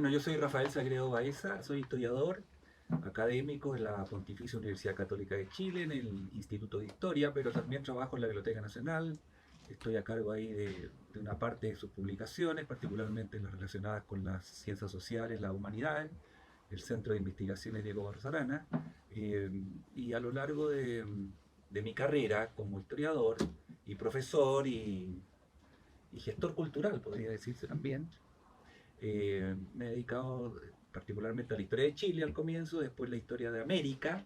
Bueno, yo soy Rafael Sagredo Baeza, soy historiador académico en la Pontificia Universidad Católica de Chile, en el Instituto de Historia, pero también trabajo en la Biblioteca Nacional. Estoy a cargo ahí de una parte de sus publicaciones, particularmente las relacionadas con las ciencias sociales, las humanidades, el Centro de Investigaciones Diego Barzarana. Eh, y a lo largo de mi carrera como historiador y profesor y gestor cultural, podría decirse también, me he dedicado particularmente a la historia de Chile al comienzo, después la historia de América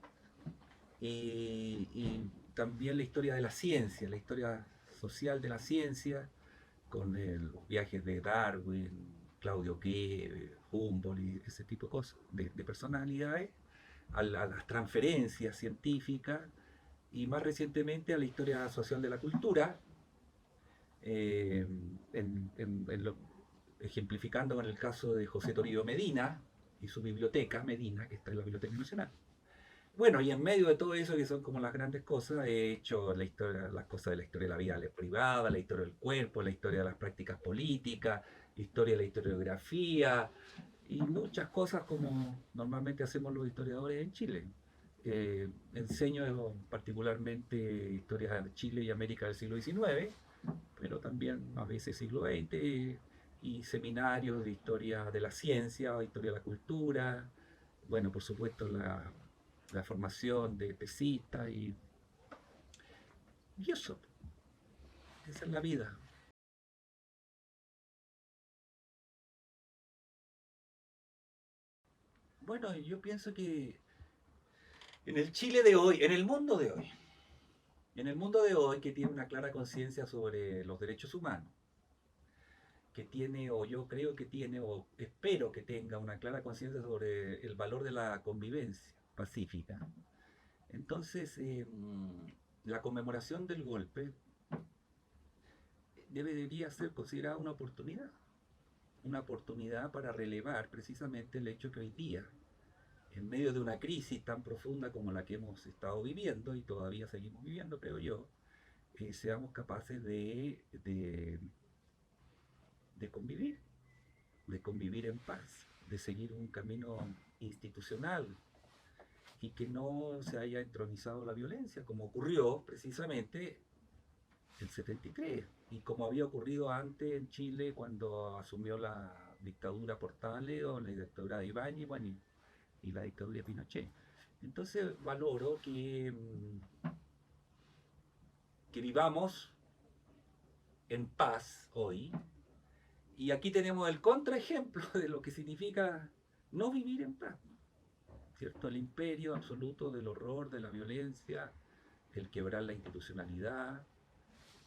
y también la historia de la ciencia, la historia social de la ciencia, con los viajes de Darwin, Claudio Qué, Humboldt y ese tipo de cosas, de personalidades, a las transferencias científicas y más recientemente a la historia social de la cultura, eh, en lo, ejemplificando con el caso de José Toribio Medina y su biblioteca Medina, que está en la Biblioteca Nacional. Bueno, y en medio de todo eso, que son como las grandes cosas, he hecho la historia, las cosas de la historia de la vida privada, la historia del cuerpo, la historia de las prácticas políticas, historia de la historiografía y muchas cosas como normalmente hacemos los historiadores en Chile. Enseño particularmente historia de Chile y América del siglo XIX, pero también a veces siglo XX, y seminarios de historia de la ciencia, historia de la cultura, bueno, por supuesto la formación de pesistas y eso, esa es la vida. Bueno, yo pienso que en el Chile de hoy, en el mundo de hoy que tiene una clara conciencia sobre los derechos humanos, que tiene, o yo creo que tiene, o espero que tenga una clara conciencia sobre el valor de la convivencia pacífica. Entonces, la conmemoración del golpe debería ser considerada una oportunidad para relevar precisamente el hecho que hoy día, en medio de una crisis tan profunda como la que hemos estado viviendo y todavía seguimos viviendo, creo yo, seamos capaces de de convivir en paz, de seguir un camino institucional y que no se haya entronizado la violencia, como ocurrió precisamente el 73 y como había ocurrido antes en Chile cuando asumió la dictadura Portales o la dictadura de Ibáñez, bueno, y la dictadura de Pinochet. Entonces valoro que vivamos en paz hoy y aquí tenemos el contraejemplo de lo que significa no vivir en paz, ¿cierto? El imperio absoluto del horror, de la violencia, el quebrar la institucionalidad,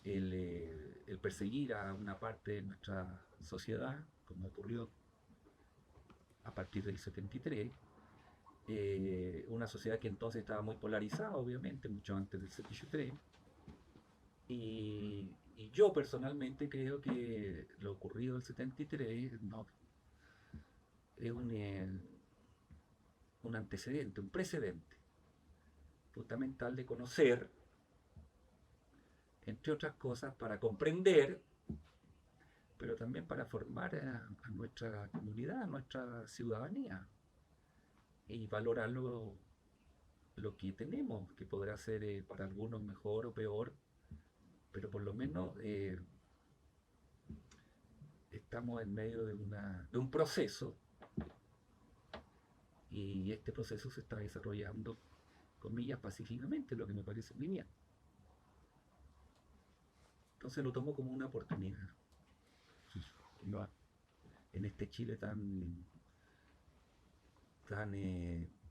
el perseguir a una parte de nuestra sociedad, como ocurrió a partir del 73, una sociedad que entonces estaba muy polarizada, obviamente, mucho antes del 73, y yo personalmente creo que lo ocurrido del 73 no, es un antecedente, un precedente fundamental de conocer, entre otras cosas, para comprender, pero también para formar a nuestra comunidad, a nuestra ciudadanía y valorar lo que tenemos, que podrá ser para algunos mejor o peor, pero por lo menos estamos en medio de un proceso y este proceso se está desarrollando, comillas, pacíficamente, lo que me parece muy bien. Entonces lo tomo como una oportunidad. En este Chile tan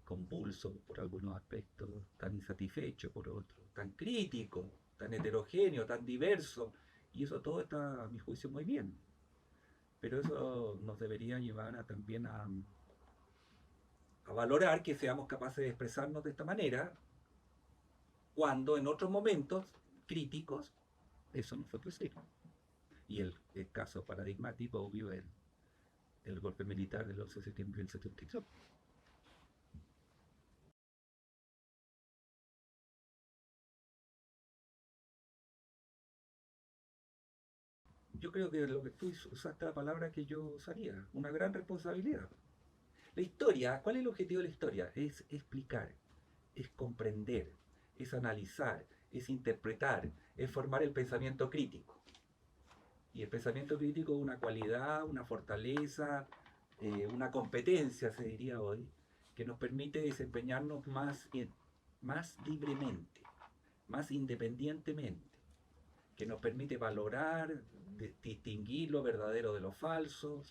convulso por algunos aspectos, tan insatisfecho por otros, tan crítico, tan heterogéneo, tan diverso, y eso todo está, a mi juicio, muy bien. Pero eso nos debería llevar también a valorar que seamos capaces de expresarnos de esta manera, cuando en otros momentos críticos eso no fue posible. Y el caso paradigmático, obvio, es el golpe militar del 11 de septiembre del 73. yo creo que lo que tú usaste la palabra que yo usaría, una gran responsabilidad. La historia, ¿cuál es el objetivo de la historia? Es explicar, es comprender, es analizar, es interpretar, es formar el pensamiento crítico. Y el pensamiento crítico es una cualidad, una fortaleza, una competencia, se diría hoy, que nos permite desempeñarnos más libremente, más independientemente, que nos permite valorar, distinguir lo verdadero de lo falso,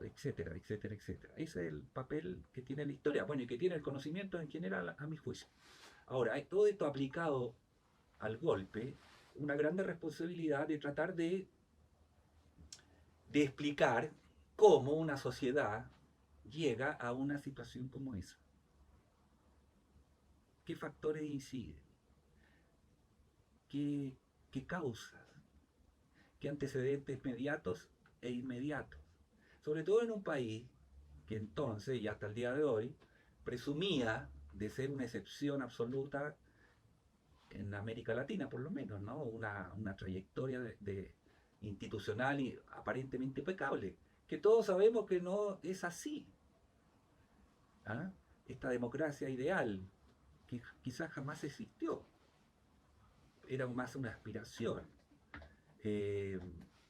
etcétera, etcétera, etcétera. Ese es el papel que tiene la historia, bueno, y que tiene el conocimiento en general, a mi juicio. Ahora, todo esto aplicado al golpe, una grande responsabilidad de tratar de explicar cómo una sociedad llega a una situación como esa. ¿Qué factores inciden? ¿Qué, qué causas? ¿Qué antecedentes mediatos e inmediatos? Sobre todo en un país que entonces, y hasta el día de hoy, presumía de ser una excepción absoluta en América Latina, por lo menos, ¿no? Una trayectoria institucional y aparentemente impecable, que todos sabemos que no es así. ¿Ah? Esta democracia ideal, que quizás jamás existió, era más una aspiración. Eh,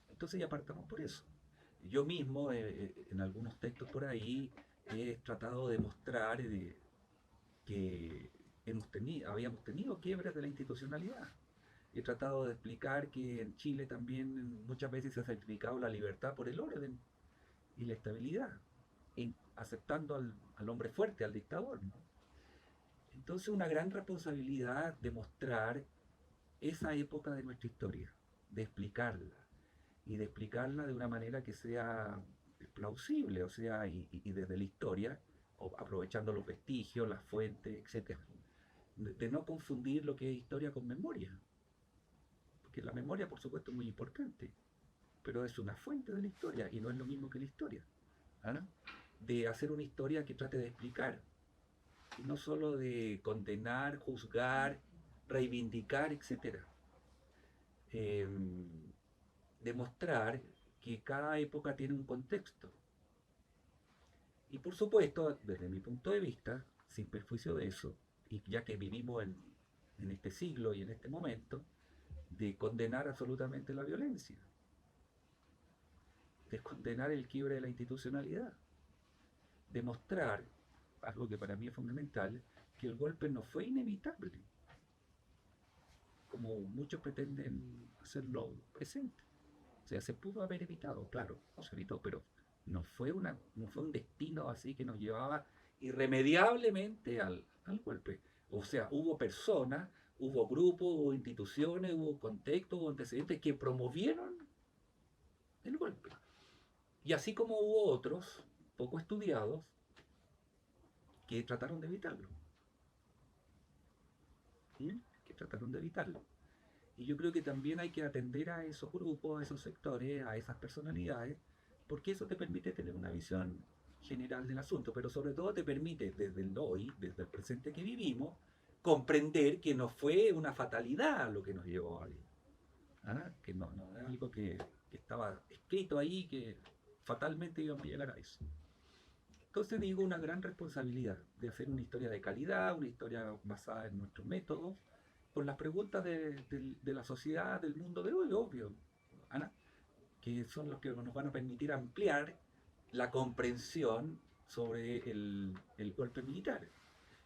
entonces ya partamos por eso. Yo mismo, en algunos textos por ahí, he tratado de mostrar que habíamos tenido quiebres de la institucionalidad. He tratado de explicar que en Chile también muchas veces se ha sacrificado la libertad por el orden y la estabilidad, aceptando al hombre fuerte, al dictador, ¿no? Entonces una gran responsabilidad de mostrar esa época de nuestra historia, de explicarla, y de explicarla de una manera que sea plausible, o sea, y desde la historia, aprovechando los vestigios, las fuentes, etcétera. De no confundir lo que es historia con memoria, porque la memoria, por supuesto, es muy importante, pero es una fuente de la historia y no es lo mismo que la historia. ¿Ah? De hacer una historia que trate de explicar, y no solo de condenar, juzgar, reivindicar, etcétera. Eh, Demostrar que cada época tiene un contexto. Y por supuesto, desde mi punto de vista, sin perjuicio de eso, y ya que vivimos en este siglo y en este momento, de condenar absolutamente la violencia, de condenar el quiebre de la institucionalidad, de mostrar, algo que para mí es fundamental, que el golpe no fue inevitable, como muchos pretenden hacerlo presente. O sea, se pudo haber evitado, claro, se evitó, pero no fue un destino así que nos llevaba irremediablemente al golpe. O sea, hubo personas, hubo grupos, hubo instituciones, hubo contextos, hubo antecedentes que promovieron el golpe. Y así como hubo otros, poco estudiados, que trataron de evitarlo. ¿Sí? Que trataron de evitarlo. Y yo creo que también hay que atender a esos grupos, a esos sectores, a esas personalidades, porque eso te permite tener una visión general del asunto, pero sobre todo te permite desde el hoy, desde el presente que vivimos, comprender que no fue una fatalidad lo que nos llevó ahí. ¿Ah? Que no es algo que estaba escrito ahí, que fatalmente íbamos a llegar a eso. Entonces digo, una gran responsabilidad de hacer una historia de calidad, una historia basada en nuestros métodos, con las preguntas de la sociedad, del mundo de hoy, obvio, Ana, que son los que nos van a permitir ampliar la comprensión sobre el golpe militar.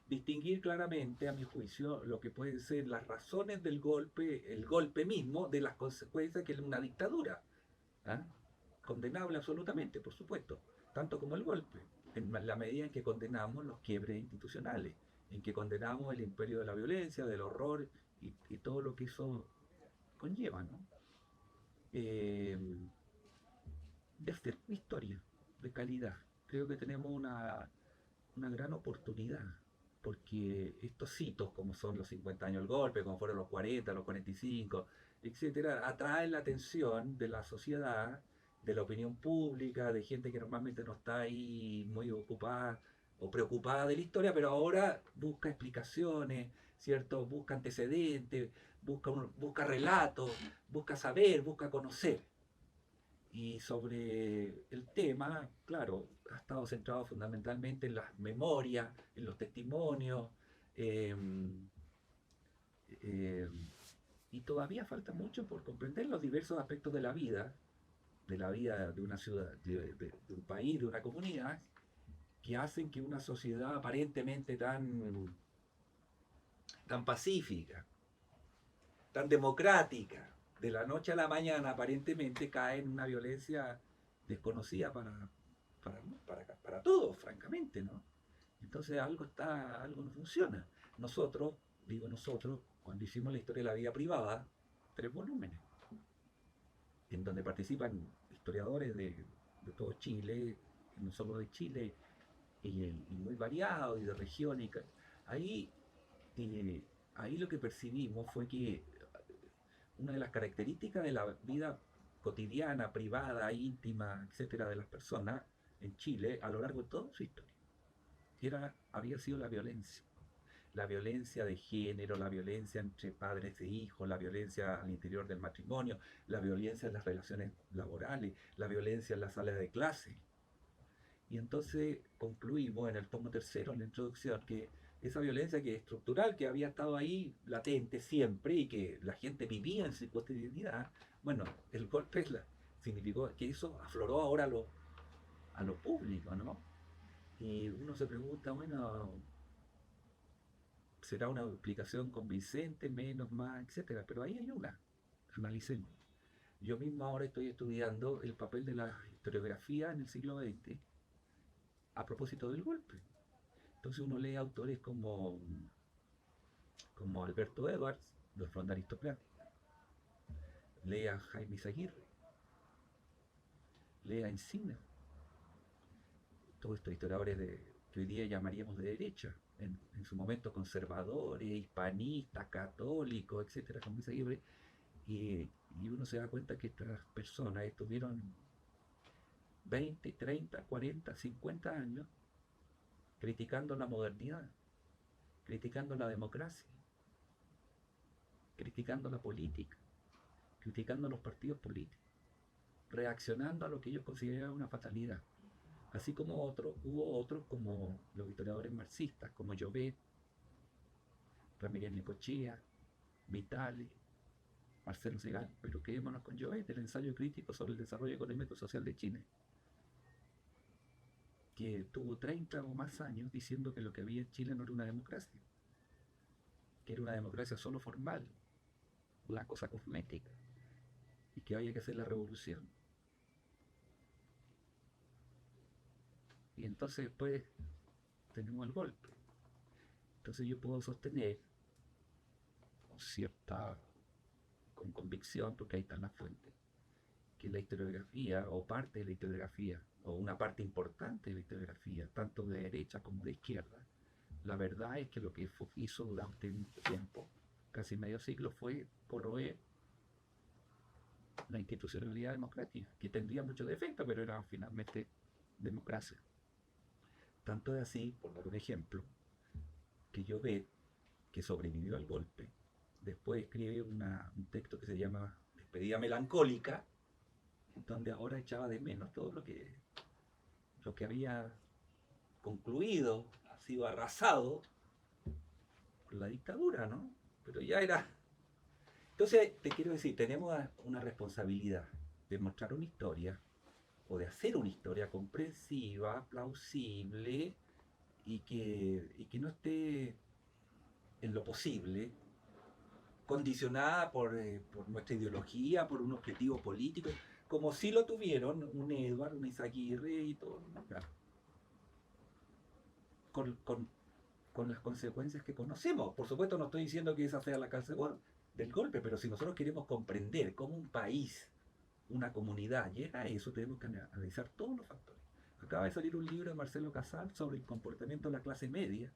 Distinguir claramente, a mi juicio, lo que pueden ser las razones del golpe, el golpe mismo, de las consecuencias que es una dictadura. ¿Ah? Condenable absolutamente, por supuesto, tanto como el golpe, en la medida en que condenamos los quiebres institucionales, en que condenamos el imperio de la violencia, del horror y todo lo que eso conlleva, ¿no? Eh, de hacer historia de calidad. Creo que tenemos una gran oportunidad, porque estos hitos, como son los 50 años del golpe, como fueron los 40, los 45, etcétera, atraen la atención de la sociedad, de la opinión pública, de gente que normalmente no está ahí muy ocupada o preocupada de la historia, pero ahora busca explicaciones, ¿cierto? Busca antecedentes, busca relatos, busca saber, busca conocer. Y sobre el tema, claro, ha estado centrado fundamentalmente en las memorias, en los testimonios, eh, eh, y todavía falta mucho por comprender los diversos aspectos de la vida de una ciudad, de un país, de una comunidad, que hacen que una sociedad aparentemente tan pacífica, tan democrática, de la noche a la mañana aparentemente cae en una violencia desconocida para todos, francamente, ¿no? Entonces algo no funciona. Nosotros, digo nosotros, cuando hicimos la historia de la vida privada, 3 volúmenes, en donde participan historiadores de todo Chile, no solo de Chile, y muy variados, y de regiones. Ahí, eh, ahí lo que percibimos fue que una de las características de la vida cotidiana, privada, íntima, etcétera, de las personas en Chile a lo largo de toda su historia había sido la violencia de género, la violencia entre padres e hijos, la violencia al interior del matrimonio, la violencia en las relaciones laborales, la violencia en las salas de clase. Y entonces concluimos en el tomo tercero, en la introducción, que esa violencia que es estructural, que había estado ahí latente siempre y que la gente vivía en su cotidianidad, bueno, el golpe significó que eso afloró ahora a lo público, ¿no? Y uno se pregunta, bueno, será una explicación convincente, menos, más, etcétera. Pero ahí hay una. Analicemos. Yo mismo ahora estoy estudiando el papel de la historiografía en el siglo XX a propósito del golpe. Entonces uno lee autores como Alberto Edwards, los Ronda Aristocrat, lee a Jaime Izaguirre, lee a Encina, todos estos historiadores que hoy día llamaríamos de derecha, en su momento conservadores, hispanistas, católicos, etcétera, como Izaguirre, y uno se da cuenta que estas personas estuvieron 20, 30, 40, 50 años criticando la modernidad, criticando la democracia, criticando la política, criticando los partidos políticos, reaccionando a lo que ellos consideraban una fatalidad. Así como hubo otros como los historiadores marxistas, como Llobet, Ramírez Necochea, Vitale, Marcelo Segal, pero quedémonos con Llobet, el ensayo crítico sobre el desarrollo económico y social de Chile, que tuvo 30 o más años diciendo que lo que había en Chile no era una democracia, que era una democracia solo formal, una cosa cosmética, y que había que hacer la revolución. Y entonces después tenemos el golpe. Entonces yo puedo sostener con cierta con convicción, porque ahí están las fuentes, que la historiografía, o parte de la historiografía, o una parte importante de la historiografía, tanto de derecha como de izquierda, la verdad es que lo que hizo durante un tiempo, casi medio siglo, fue corroer la institucionalidad democrática, que tendría muchos defectos, pero era finalmente democracia. Tanto es así, por dar un ejemplo, que Llobet, que sobrevivió al golpe, después escribe un texto que se llama Despedida Melancólica, donde ahora echaba de menos todo lo que había concluido, ha sido arrasado por la dictadura, ¿no? Pero ya era. Entonces, te quiero decir, tenemos una responsabilidad de mostrar una historia o de hacer una historia comprensiva, plausible y que no esté en lo posible condicionada por nuestra ideología, por un objetivo político, como si lo tuvieron un Edward, un Izaguirre y todo, ¿no? Claro. Con, con, con las consecuencias que conocemos. Por supuesto, no estoy diciendo que esa sea la causa del golpe, pero si nosotros queremos comprender cómo un país, una comunidad llega a eso, tenemos que analizar todos los factores. Acaba de salir un libro de Marcelo Casal sobre el comportamiento de la clase media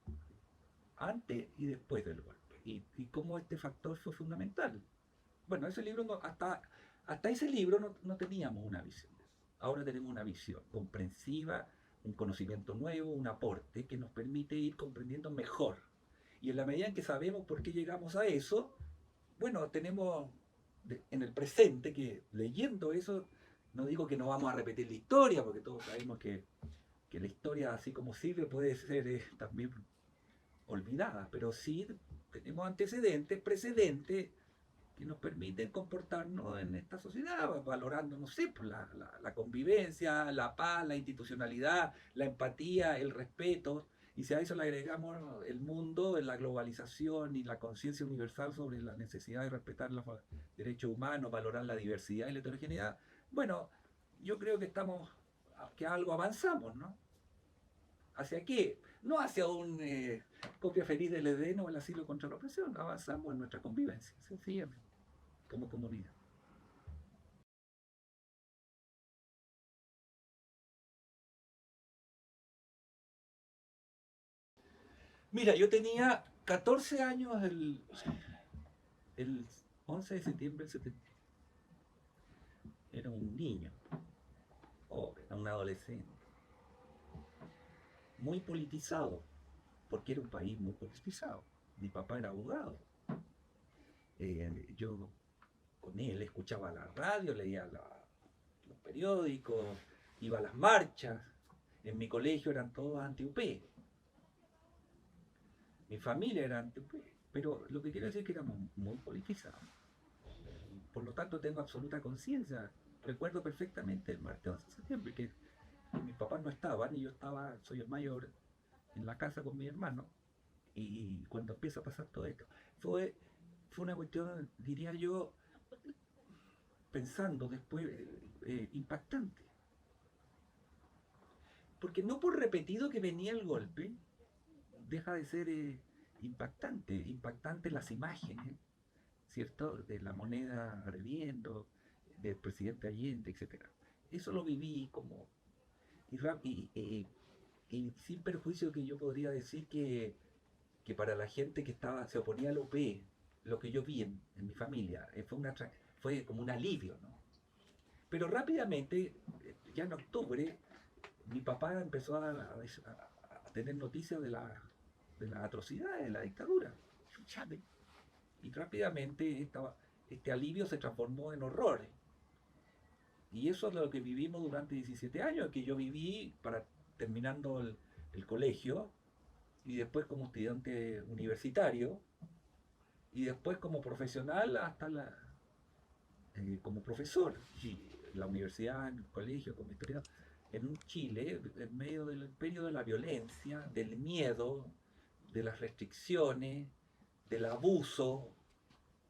antes y después del golpe y cómo este factor fue fundamental. Bueno, ese libro hasta ese libro no teníamos una visión de eso. Ahora tenemos una visión comprensiva, un conocimiento nuevo, un aporte que nos permite ir comprendiendo mejor. Y en la medida en que sabemos por qué llegamos a eso, bueno, tenemos en el presente que leyendo eso No digo que no vamos a repetir la historia, porque todos sabemos que la historia, así como sirve, puede ser también olvidada, pero sí tenemos antecedentes, precedentes que nos permiten comportarnos en esta sociedad, valorando, no sé, pues la convivencia, la paz, la institucionalidad, la empatía, el respeto. Y si a eso le agregamos el mundo, la globalización y la conciencia universal sobre la necesidad de respetar los derechos humanos, valorar la diversidad y la heterogeneidad, bueno, yo creo que que algo avanzamos, ¿no? ¿Hacia qué? No hacia un copia feliz del Edén o el asilo contra la opresión, avanzamos en nuestra convivencia, sencillamente, como comunidad. Mira, yo tenía 14 años el 11 de septiembre del 70. Era un niño, joven, un adolescente, muy politizado, porque era un país muy politizado. Mi papá era abogado. Yo con él escuchaba la radio, leía los periódicos, iba a las marchas. En mi colegio eran todos anti-UP. Mi familia era anti-UP. Pero lo que quiero decir es que éramos muy politizados. Por lo tanto, tengo absoluta conciencia. Recuerdo perfectamente el martes 11 de septiembre, que mis papás no estaban y yo estaba, soy el mayor, en la casa con mi hermano. Y cuando empieza a pasar todo esto, fue, fue una cuestión, diría yo, pensando después, impactante. Porque no por repetido que venía el golpe, deja de ser impactante. Impactante las imágenes, ¿cierto? De la moneda ardiendo, del presidente Allende, etcétera. Eso lo viví como... Y, y sin perjuicio que yo podría decir que para la gente que se oponía al OP, lo que yo vi en mi familia, fue como un alivio, ¿no? Pero rápidamente, ya en octubre, mi papá empezó a tener noticias de las atrocidades de la dictadura. Y rápidamente este alivio se transformó en horrores. Y eso es lo que vivimos durante 17 años, que yo viví terminando el colegio, y después como estudiante universitario, y después como profesional como profesor. Y la universidad, en el colegio, como historiador, en un Chile, en medio del imperio de la violencia, del miedo, de las restricciones, del abuso,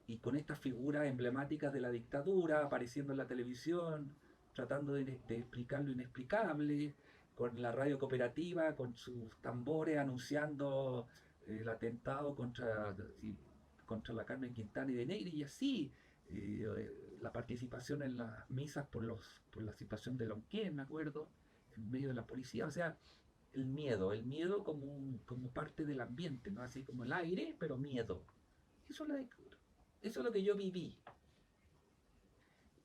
y con estas figuras emblemáticas de la dictadura apareciendo en la televisión, tratando de explicar lo inexplicable, con la radio cooperativa, con sus tambores anunciando el atentado contra la Carmen Quintana y de Negri, y así la participación en las misas por la situación de Lonquén, me acuerdo, en medio de la policía, o sea, el miedo como parte del ambiente, ¿no? Así como el aire, pero miedo. Eso es la dictadura. Eso es lo que yo viví.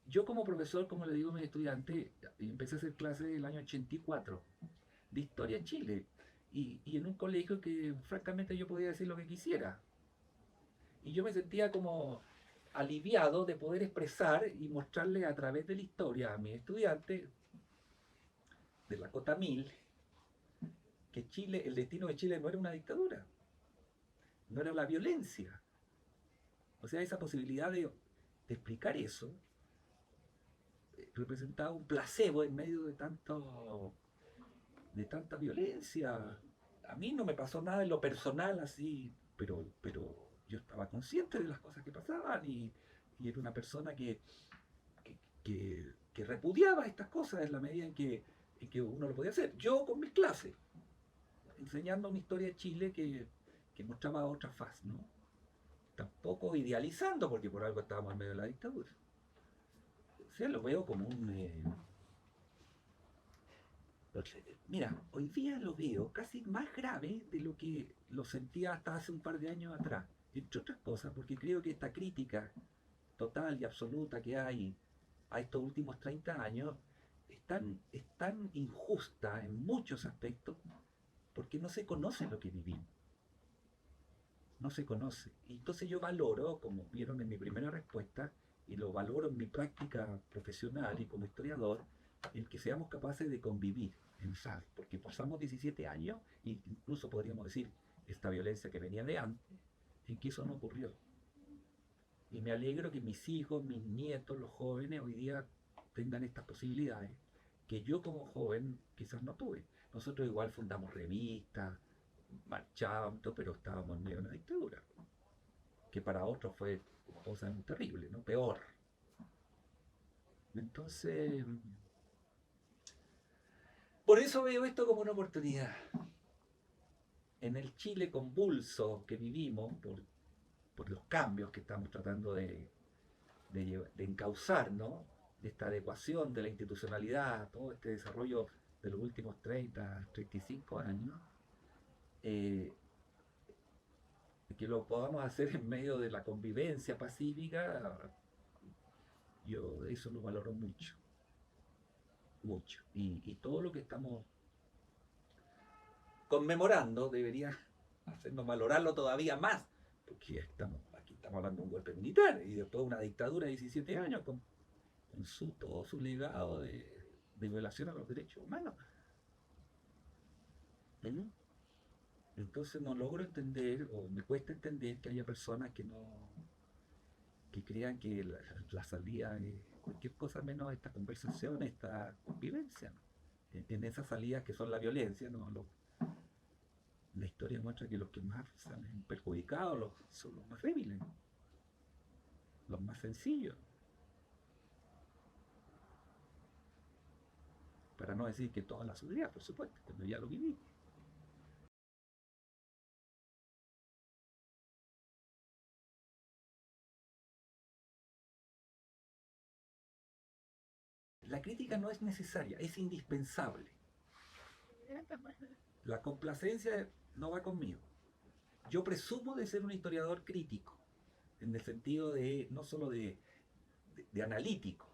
Yo como profesor, como le digo a mis estudiantes, empecé a hacer clases el año 84 de historia en Chile y en un colegio que francamente yo podía decir lo que quisiera. Y yo me sentía como aliviado de poder expresar y mostrarle a través de la historia a mis estudiantes de la Cota 1000 que Chile, el destino de Chile no era una dictadura, no era la violencia. O sea, esa posibilidad de explicar eso representaba un placebo en medio de tanta violencia. A mí no me pasó nada en lo personal así, pero yo estaba consciente de las cosas que pasaban y era una persona que, que repudiaba estas cosas en la medida en que uno lo podía hacer. Yo con mis clases, enseñando una historia de Chile que mostraba otra faz, ¿no? Tampoco idealizando, porque por algo estábamos en medio de la dictadura. O sea, lo veo como un... mira, hoy día lo veo casi más grave de lo que lo sentía hasta hace un par de años atrás. Entre otras cosas, porque creo que esta crítica total y absoluta que hay a estos últimos 30 años es tan injusta en muchos aspectos porque no se conoce lo que vivimos. No se conoce. Y entonces yo valoro, como vieron en mi primera respuesta, y lo valoro en mi práctica profesional y como historiador, el que seamos capaces de convivir en paz, porque pasamos 17 años, e incluso podríamos decir, esta violencia que venía de antes, en que eso no ocurrió. Y me alegro que mis hijos, mis nietos, los jóvenes hoy día tengan estas posibilidades que yo como joven quizás no tuve. Nosotros igual fundamos revistas, marchábamos, pero estábamos en medio de una dictadura, que para otros fue cosa terrible, ¿no? Peor. Entonces, por eso veo esto como una oportunidad. En el Chile convulso que vivimos, por los cambios que estamos tratando de encauzar, ¿no? De esta adecuación de la institucionalidad, todo este desarrollo de los últimos 30, 35 años, eh, que lo podamos hacer en medio de la convivencia pacífica, yo eso lo valoro mucho, mucho. Y todo lo que estamos conmemorando debería hacernos valorarlo todavía más, porque aquí estamos hablando de un golpe militar y después de una dictadura de 17 años con todo su legado de violación a los derechos humanos. ¿Mm? Entonces no logro entender, o me cuesta entender que haya personas que crean que la salida es cualquier cosa menos esta conversación, esta convivencia, ¿no? En esas salidas que son la violencia, ¿no? La historia muestra que los que más salen perjudicados son los más débiles, ¿no? Los más sencillos, para no decir que toda la sociedad, por supuesto, pero ya lo viví. La crítica no es necesaria, es indispensable. La complacencia no va conmigo. Yo presumo de ser un historiador crítico, en el sentido de no solo de analítico,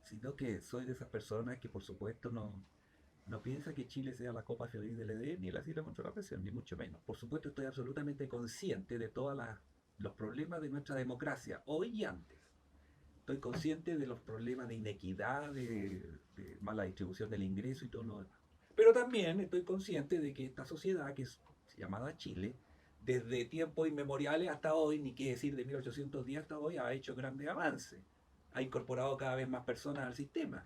sino que soy de esas personas que por supuesto no piensa que Chile sea la copa feliz del Edén ni la silla contra la presión, ni mucho menos. Por supuesto estoy absolutamente consciente de todos los problemas de nuestra democracia, hoy y antes. Estoy consciente de los problemas de inequidad, de mala distribución del ingreso y todo lo demás. Pero también estoy consciente de que esta sociedad, que es llamada Chile, desde tiempos inmemoriales hasta hoy, ni qué decir de 1810 hasta hoy, ha hecho grandes avances. Ha incorporado cada vez más personas al sistema.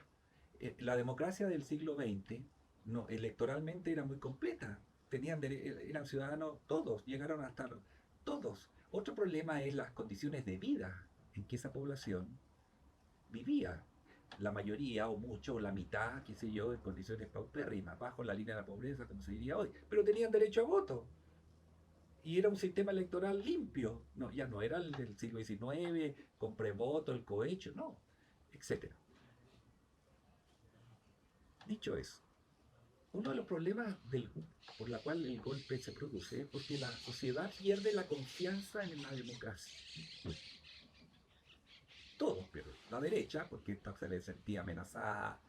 La democracia del siglo XX no, electoralmente era muy completa. Eran ciudadanos todos, llegaron a estar todos. Otro problema es las condiciones de vida en que esa población vivía. La mayoría, o mucho, o la mitad, qué sé yo, en condiciones paupérrimas, bajo la línea de la pobreza, como se diría hoy. Pero tenían derecho a voto. Y era un sistema electoral limpio. No, ya no era el del siglo XIX, con prevoto, el cohecho, no, etcétera. Dicho eso, uno de los problemas por la cual el golpe se produce es porque la sociedad pierde la confianza en la democracia. Todos pierden. La derecha, porque esta se le sentía amenazada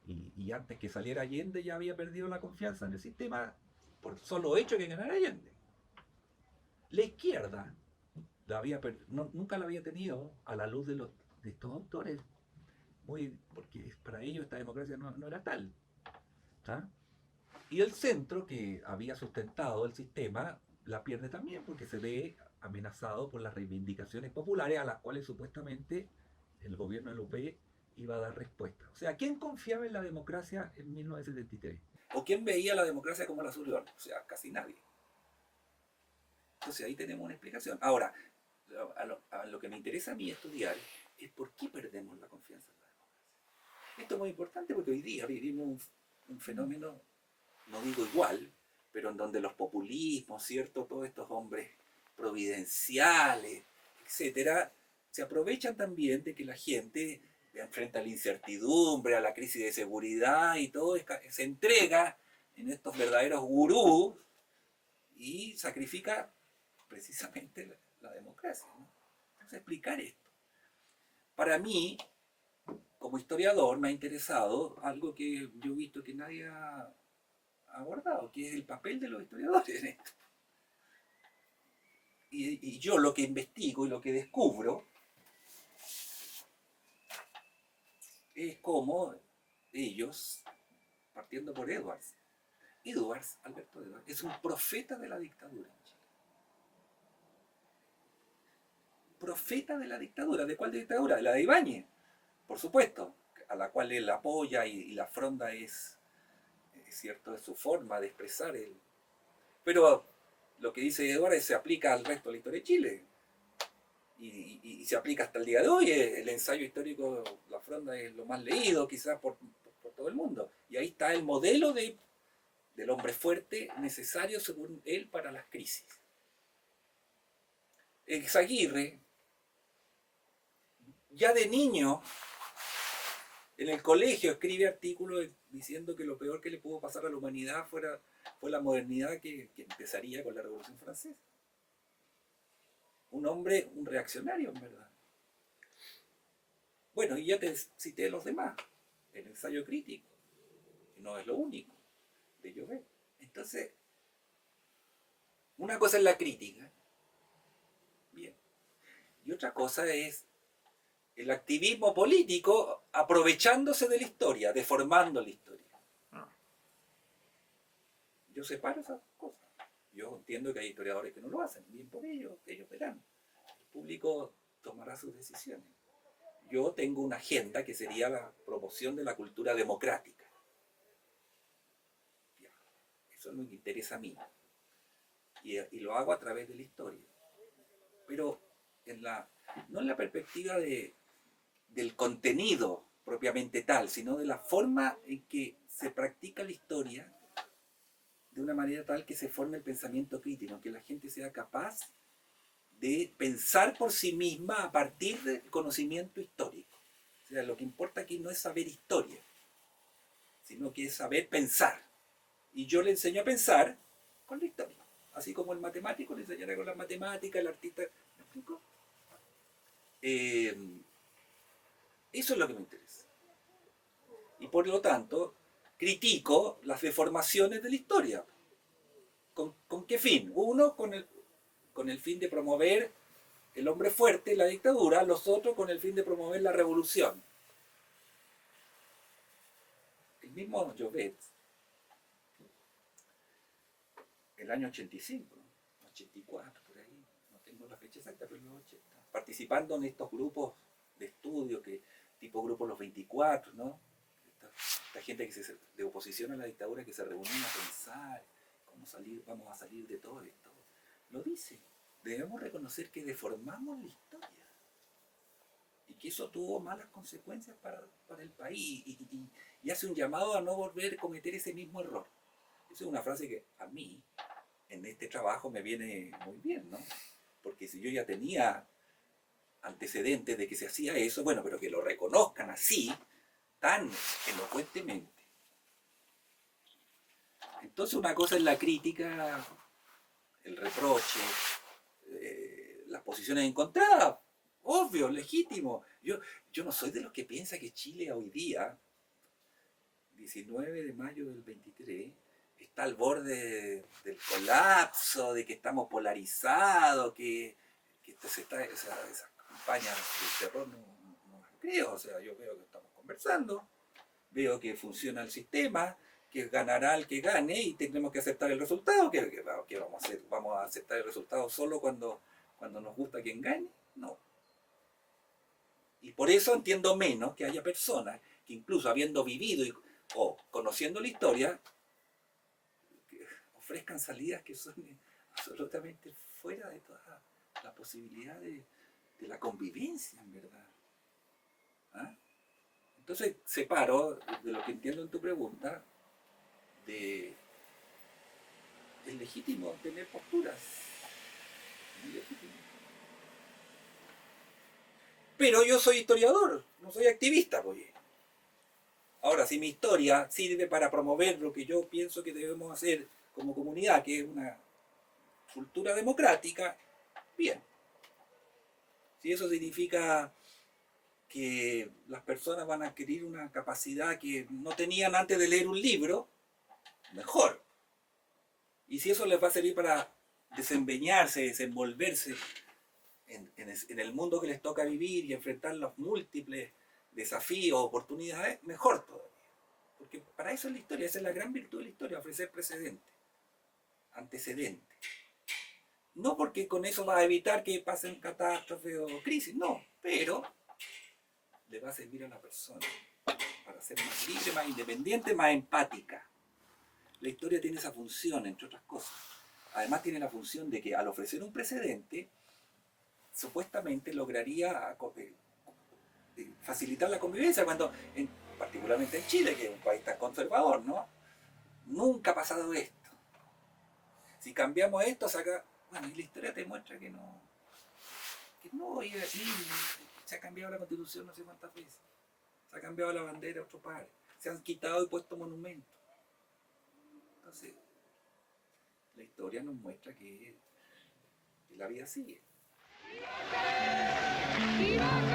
y antes que saliera Allende ya había perdido la confianza en el sistema por solo hecho que ganara Allende. La izquierda nunca la había tenido a la luz de estos autores, porque para ellos esta democracia no era tal. ¿Ah? Y el centro, que había sustentado el sistema, la pierde también porque se ve amenazado por las reivindicaciones populares a las cuales supuestamente el gobierno de Lupe iba a dar respuesta. O sea, ¿quién confiaba en la democracia en 1973? ¿O quién veía la democracia como la superior? O sea, casi nadie. Entonces ahí tenemos una explicación. Ahora, a lo que me interesa a mí estudiar es por qué perdemos la confianza en la democracia. Esto es muy importante porque hoy día vivimos un fenómeno, no digo igual, pero en donde los populismos, ¿cierto? Todos estos hombres providenciales, etcétera, se aprovechan también de que la gente enfrenta a la incertidumbre, a la crisis de seguridad y todo, se entrega en estos verdaderos gurús y sacrifica precisamente la democracia, ¿no? Vamos a explicar esto. Para mí, como historiador, me ha interesado algo que yo he visto que nadie ha abordado, que es el papel de los historiadores en esto. Y yo lo que investigo y lo que descubro es como ellos, partiendo por Edwards, Alberto Edwards, es un profeta de la dictadura en Chile. Profeta de la dictadura. ¿De cuál dictadura? De la de Ibáñez, por supuesto, a la cual él apoya y la fronda es cierto, es su forma de expresar él. Pero lo que dice Edwards se aplica al resto de la historia de Chile. Y se aplica hasta el día de hoy. El ensayo histórico, la fronda es lo más leído quizás por todo el mundo. Y ahí está el modelo del hombre fuerte necesario según él para las crisis. Eizaguirre, ya de niño, en el colegio escribe artículos diciendo que lo peor que le pudo pasar a la humanidad fue la modernidad que empezaría con la Revolución Francesa. Un hombre, un reaccionario, en verdad. Bueno, y ya te cité los demás. El ensayo crítico, que no es lo único, de Llobet. Entonces, una cosa es la crítica, bien, y otra cosa es el activismo político aprovechándose de la historia, deformando la historia. Yo separo esas cosas. Yo entiendo que hay historiadores que no lo hacen, bien por ellos, ellos verán. El público tomará sus decisiones. Yo tengo una agenda que sería la promoción de la cultura democrática. Eso es lo que interesa a mí. Y lo hago a través de la historia. Pero no en la perspectiva del contenido propiamente tal, sino de la forma en que se practica la historia de una manera tal que se forme el pensamiento crítico, que la gente sea capaz de pensar por sí misma a partir del conocimiento histórico. O sea, lo que importa aquí no es saber historia, sino que es saber pensar. Y yo le enseño a pensar con la historia. Así como el matemático le enseñará con la matemática, el artista... ¿Me explico? Eso es lo que me interesa. Y por lo tanto, critico las deformaciones de la historia. ¿Con qué fin? Uno, con el fin de promover el hombre fuerte, la dictadura, los otros con el fin de promover la revolución. El mismo Llobet, el año 85, 84, por ahí, no tengo la fecha exacta, pero los 80, participando en estos grupos de estudio, tipo grupo Los 24, ¿no? Esta gente de oposición a la dictadura que se reunía a pensar cómo vamos a salir de todo esto. Lo dice. Debemos reconocer que deformamos la historia y que eso tuvo malas consecuencias para el país y hace un llamado a no volver a cometer ese mismo error. Esa es una frase que a mí en este trabajo me viene muy bien, ¿no? Porque si yo ya tenía antecedentes de que se hacía eso, bueno, pero que lo reconozcan así, tan elocuentemente. Entonces una cosa es la crítica, el reproche, las posiciones encontradas, obvio, legítimo. Yo no soy de los que piensa que Chile hoy día, 19 de mayo del 23, está al borde del colapso, de que estamos polarizados, que esas campañas de terror no las creo. O sea, yo veo que estamos conversando, veo que funciona el sistema, que ganará el que gane y tenemos que aceptar el resultado. ¿Qué vamos a hacer? ¿Vamos a aceptar el resultado solo cuando nos gusta quien gane? No. Y por eso entiendo menos que haya personas que incluso habiendo vivido o conociendo la historia, que ofrezcan salidas que son absolutamente fuera de toda la posibilidad de la convivencia, en verdad. ¿Ah? Entonces separo de lo que entiendo en tu pregunta es legítimo tener posturas. Es legítimo. Pero yo soy historiador, no soy activista, pues. Ahora, si mi historia sirve para promover lo que yo pienso que debemos hacer como comunidad, que es una cultura democrática, bien. Si eso significa que las personas van a adquirir una capacidad que no tenían antes de leer un libro, mejor. Y si eso les va a servir para desempeñarse, desenvolverse en el mundo que les toca vivir y enfrentar los múltiples desafíos, oportunidades, mejor todavía. Porque para eso es la historia, esa es la gran virtud de la historia, ofrecer precedentes, antecedentes. No porque con eso va a evitar que pasen catástrofes o crisis, no, pero le va a servir a la persona para ser más libre, más independiente, más empática. La historia tiene esa función, entre otras cosas. Además tiene la función de que al ofrecer un precedente, supuestamente lograría facilitar la convivencia, cuando, particularmente en Chile, que es un país tan conservador, ¿no? Nunca ha pasado esto. Si cambiamos esto, saca... Bueno, y la historia te muestra que no, y así, se ha cambiado la constitución no sé cuántas veces. Se ha cambiado la bandera a otro par. Se han quitado y puesto monumentos. Entonces, la historia nos muestra que la vida sigue. ¡Viva!